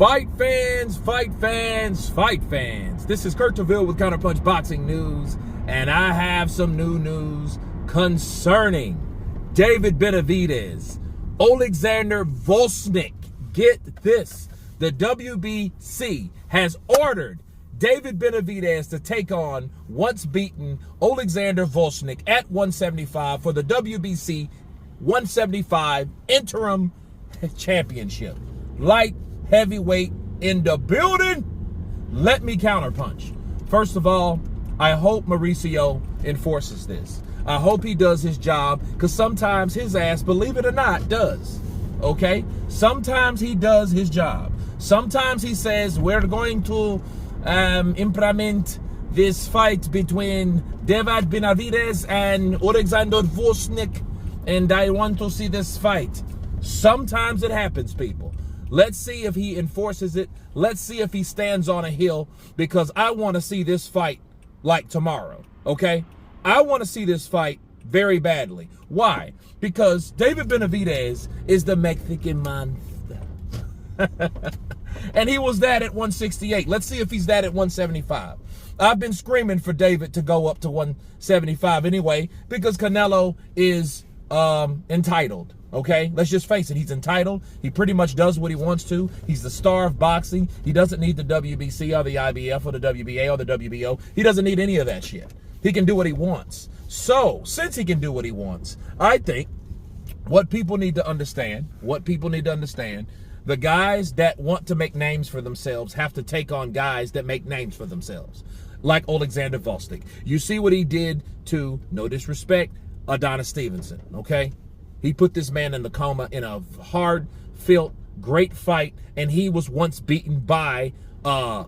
Fight fans, fight fans, fight fans. This is Kurt Taville with Counterpunch Boxing News, and I have some new news concerning David Benavidez, Oleksandr Gvozdyk. Get this, the WBC has ordered David Benavidez to take on once beaten Oleksandr Gvozdyk at 175 for the WBC 175 interim championship. Light heavyweight in the building. Let me counterpunch. First of all, I hope Mauricio enforces this. I hope he does his job, because sometimes his ass, believe it or not, does. Okay? Sometimes he does his job. Sometimes he says, we're going to implement this fight between David Benavidez and Oleksandr Gvozdyk, and I want to see this fight. Sometimes it happens, people. Let's see if he enforces it. Let's see if he stands on a hill, because I want to see this fight like tomorrow, okay? I want to see this fight very badly. Why? Because David Benavidez is the Mexican monster. And he was that at 168. Let's see if he's that at 175. I've been screaming for David to go up to 175 anyway, because Canelo is entitled. Okay, let's just face it. He's entitled. He pretty much does what he wants to. He's the star of boxing. He doesn't need the WBC or the IBF or the WBA or the WBO. He doesn't need any of that shit. He can do what he wants. So, since he can do what he wants, I think what people need to understand, the guys that want to make names for themselves have to take on guys that make names for themselves, like Oleksandr Gvozdyk. You see what he did to, no disrespect, Adonis Stevenson, okay? He put this man in the coma in a hard-fought, great fight, and he was once beaten by, I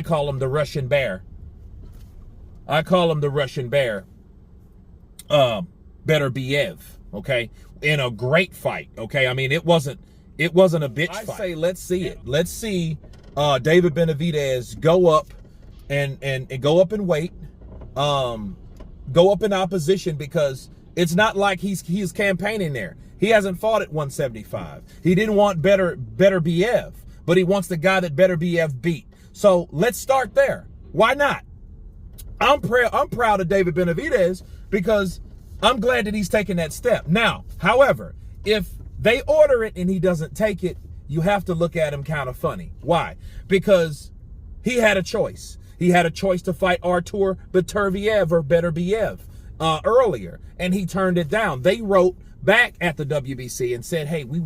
call him the Russian Bear. Benavidez, okay, in a great fight, okay? I mean, it wasn't a bitch fight. I say, let's see it. Let's see David Benavidez go up and go up in weight, go up in opposition, because it's not like he's campaigning there. He hasn't fought at 175. He didn't want Benavidez, but he wants the guy that Benavidez beat. So let's start there. Why not? I'm proud of David Benavidez, because I'm glad that he's taking that step. Now, however, if they order it and he doesn't take it, you have to look at him kind of funny. Why? Because he had a choice. He had a choice to fight Artur Beterbiev or Beterbiev earlier, and he turned it down. They wrote back at the WBC and said, hey, we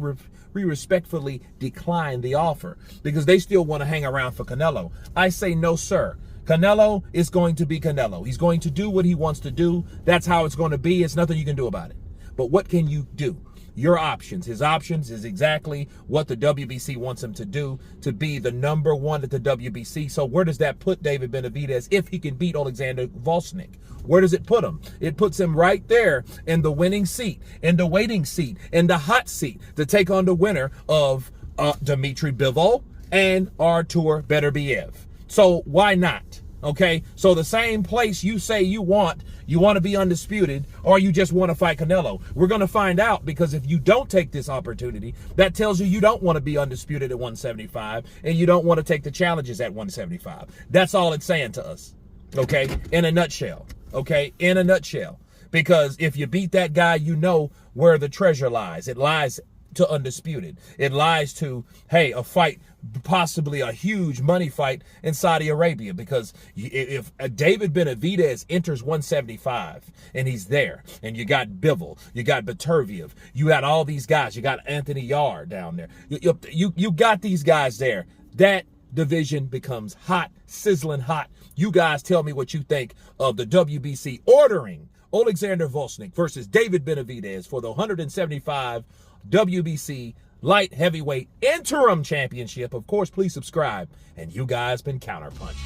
respectfully declined the offer, because they still want to hang around for Canelo. I say, no, sir. Canelo is going to be Canelo. He's going to do what he wants to do. That's how it's going to be. It's nothing you can do about it. But what can you do? Your options. His options is exactly what the WBC wants him to do, to be the #1 at the WBC. So where does that put David Benavidez if he can beat Oleksandr Gvozdyk? Where does it put him? It puts him right there in the winning seat, in the waiting seat, in the hot seat to take on the winner of Dmitry Bivol and Artur Beterbiev. So why not? Okay, so the same place you say you want to be undisputed, or you just want to fight Canelo. We're going to find out, because if you don't take this opportunity, that tells you don't want to be undisputed at 175, and you don't want to take the challenges at 175. That's all it's saying to us, okay, in a nutshell, okay, in a nutshell. Because if you beat that guy, you know where the treasure lies. It lies to undisputed. It lies to, hey, a fight, possibly a huge money fight in Saudi Arabia, because if David Benavidez enters 175 and he's there, and you got Bivol, you got Beterbiev, you got all these guys, you got Anthony Yarr down there, you got these guys there, that division becomes hot, sizzling hot. You guys tell me what you think of the WBC ordering Oleksandr Gvozdyk versus David Benavidez for the 175 WBC light heavyweight interim championship. Of course, please subscribe, and you guys been Counterpunch.